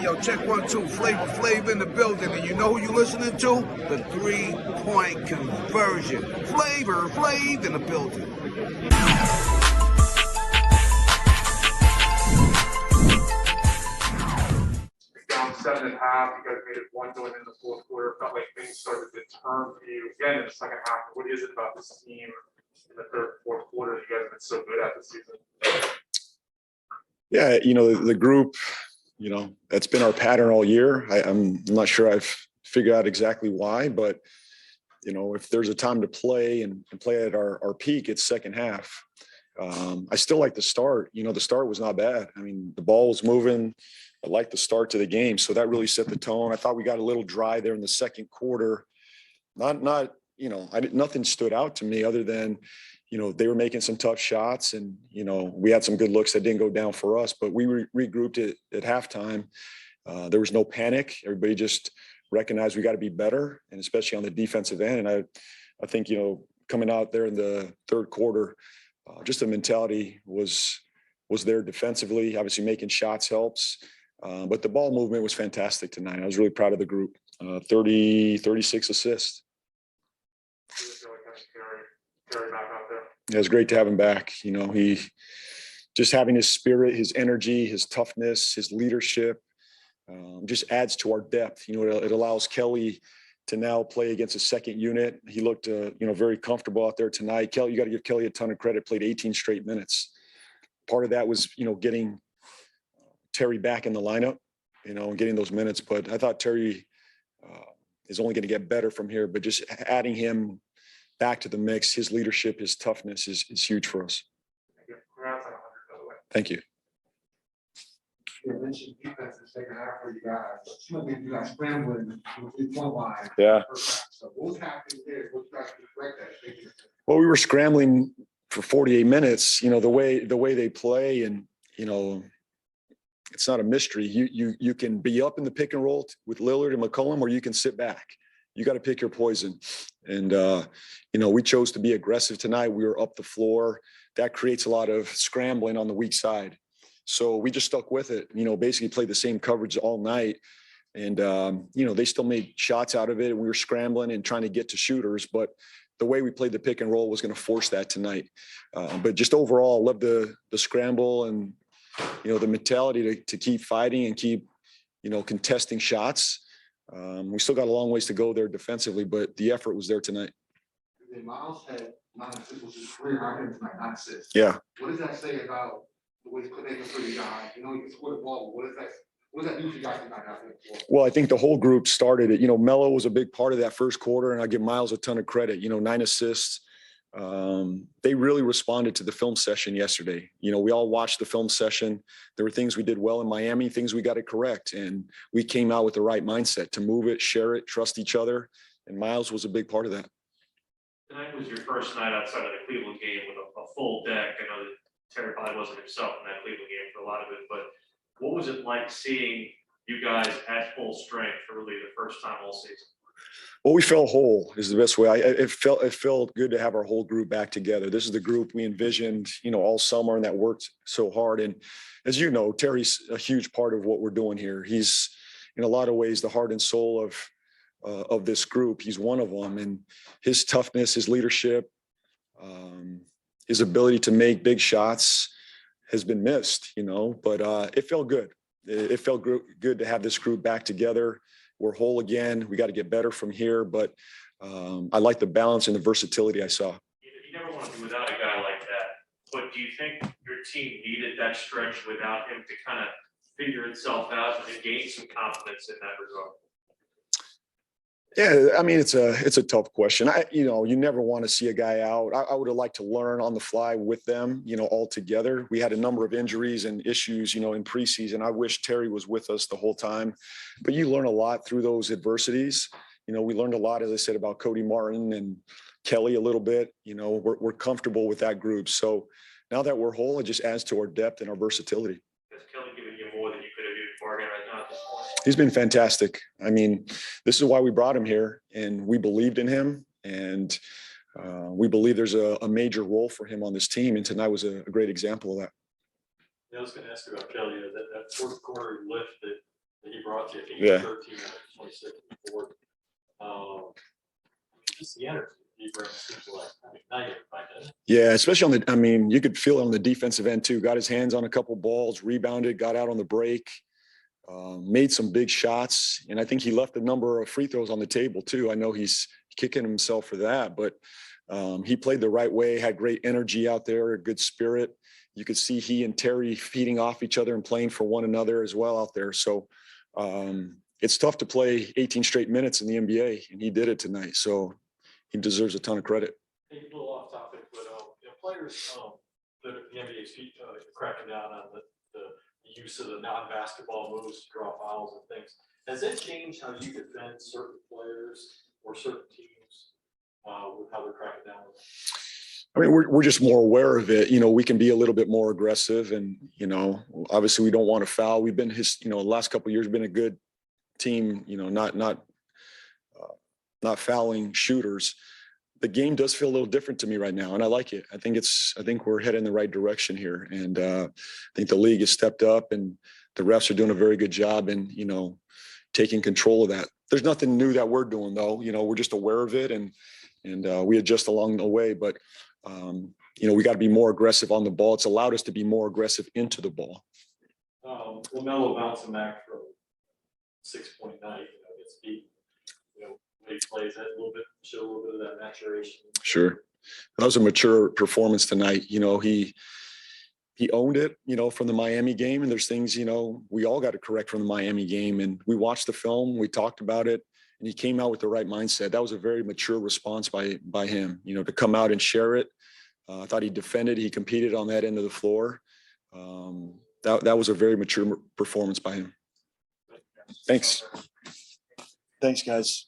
Yo, check 1, 2. Flavor Flav in the building, and you know who you listening to? The 3-point conversion. Flavor Flav in the building. Down 7.5. You guys made it 1 going in the fourth quarter. Felt like things started to turn for you again in the second half. What is it about this team in the third, fourth quarter that you guys have been so good at this season? Yeah, the group, that's been our pattern all year. I'm not sure I've figured out exactly why, but, if there's a time to play and play at our peak, it's second half. I still like the start. The start was not bad. I mean, the ball was moving. I liked the start to the game. So that really set the tone. I thought we got a little dry there in the second quarter. Nothing stood out to me other than, they were making some tough shots and, we had some good looks that didn't go down for us, but we regrouped it at halftime. There was no panic. Everybody just recognized we got to be better, and especially on the defensive end. And I think, coming out there in the third quarter, just the mentality was there defensively. Obviously making shots helps, but the ball movement was fantastic tonight. I was really proud of the group. 36 assists. Carry back out there. Yeah, it was great to have him back. He just having his spirit, his energy, his toughness, his leadership, just adds to our depth. It allows Kelly to now play against a second unit. He looked, very comfortable out there tonight. Kelly, you got to give Kelly a ton of credit. Played 18 straight minutes. Part of that was, getting Terry back in the lineup, and getting those minutes. But I thought Terry is only going to get better from here. But just adding him back to the mix, his leadership, his toughness is huge for us. Congrats on 100, by the way. Thank you. You mentioned defense in the second half for you guys. You guys scrambling with the 3-point line. Yeah. So what was happening there? What you guys to correct that? Well, we were scrambling for 48 minutes. The way they play, and it's not a mystery. You can be up in the pick and roll with Lillard and McCollum, or you can sit back. You got to pick your poison. And, we chose to be aggressive tonight. We were up the floor. That creates a lot of scrambling on the weak side. So we just stuck with it, basically played the same coverage all night. And, they still made shots out of it. And we were scrambling and trying to get to shooters. But the way we played the pick and roll was going to force that tonight. But just overall, I love the scramble and, the mentality to keep fighting and keep, contesting shots. We still got a long ways to go there defensively, but the effort was there tonight. Miles had 9 assists, which is career high tonight, 9 assists. Yeah. What does that say about the way he's connecting for you guys? You can score the ball. What does that do for you guys tonight out there? Well, I think the whole group started it. Melo was a big part of that first quarter, and I give Miles a ton of credit. 9 assists. They really responded to the film session yesterday. We all watched the film session. There were things we did well in Miami, things we got to correct. And we came out with the right mindset to move it, share it, trust each other. And Miles was a big part of that. Tonight was your first night outside of the Cleveland game with a full deck. I know that Terry probably wasn't himself in that Cleveland game for a lot of it, but what was it like seeing you guys at full strength for really the first time all season? Well, we felt whole is the best way. It felt good to have our whole group back together. This is the group we envisioned, all summer, and that worked so hard. And as you know, Terry's a huge part of what we're doing here. He's in a lot of ways the heart and soul of this group. He's one of them, and his toughness, his leadership, his ability to make big shots has been missed. But it felt good. It felt good to have this group back together. We're whole again. We got to get better from here, but I like the balance and the versatility I saw. You never want to be without a guy like that, but do you think your team needed that stretch without him to kind of figure itself out and gain some confidence in that regard? Yeah, I mean, it's a tough question. You never want to see a guy out. I would have liked to learn on the fly with them, all together. We had a number of injuries and issues, in preseason. I wish Terry was with us the whole time, but you learn a lot through those adversities. We learned a lot, as I said, about Cody Martin and Kelly a little bit. We're comfortable with that group. So now that we're whole, it just adds to our depth and our versatility. Has Kelly given you more than you could have even bargained right now at this point? He's been fantastic. I mean, this is why we brought him here, and we believed in him, and we believe there's a major role for him on this team, and tonight was a great example of that. Yeah, I was going to ask about Kelly, that fourth quarter lift that he brought you. I think Yeah. 13 out of 26 in the fourth. Just the energy he brings seems like ignite everybody, doesn't it? Yeah, especially on the, I mean, you could feel it on the defensive end too. Got his hands on a couple balls, rebounded, got out on the break, made some big shots. And I think he left a number of free throws on the table too. I know he's kicking himself for that, but he played the right way, had great energy out there, a good spirit. You could see he and Terry feeding off each other and playing for one another as well out there. So it's tough to play 18 straight minutes in the NBA, and he did it tonight. So he deserves a ton of credit. Hey, a little off topic, but players that the NBA is cracking down on the use of the non-basketball moves to draw fouls and things. Has that changed how you defend certain players or certain teams with how they're cracking down? I mean, we're just more aware of it. You know, we can be a little bit more aggressive, and you know, obviously we don't want to foul. We've been the last couple of years been a good team. You know, not fouling shooters. The game does feel a little different to me right now, and I like it. I think we're heading in the right direction here, and I think the league has stepped up, and the refs are doing a very good job in taking control of that. There's nothing new that we're doing though. You know, we're just aware of it, and we adjust along the way. But we got to be more aggressive on the ball. It's allowed us to be more aggressive into the ball. LaMelo bouncing back from 6-point night, gets beat. He plays that a little bit, show a little bit of that maturation. Sure. That was a mature performance tonight. You know, he owned it, from the Miami game. And there's things, we all got to correct from the Miami game. And we watched the film, we talked about it, and he came out with the right mindset. That was a very mature response by him, to come out and share it. I thought he defended, he competed on that end of the floor. That was a very mature performance by him. Thanks. Thanks, guys.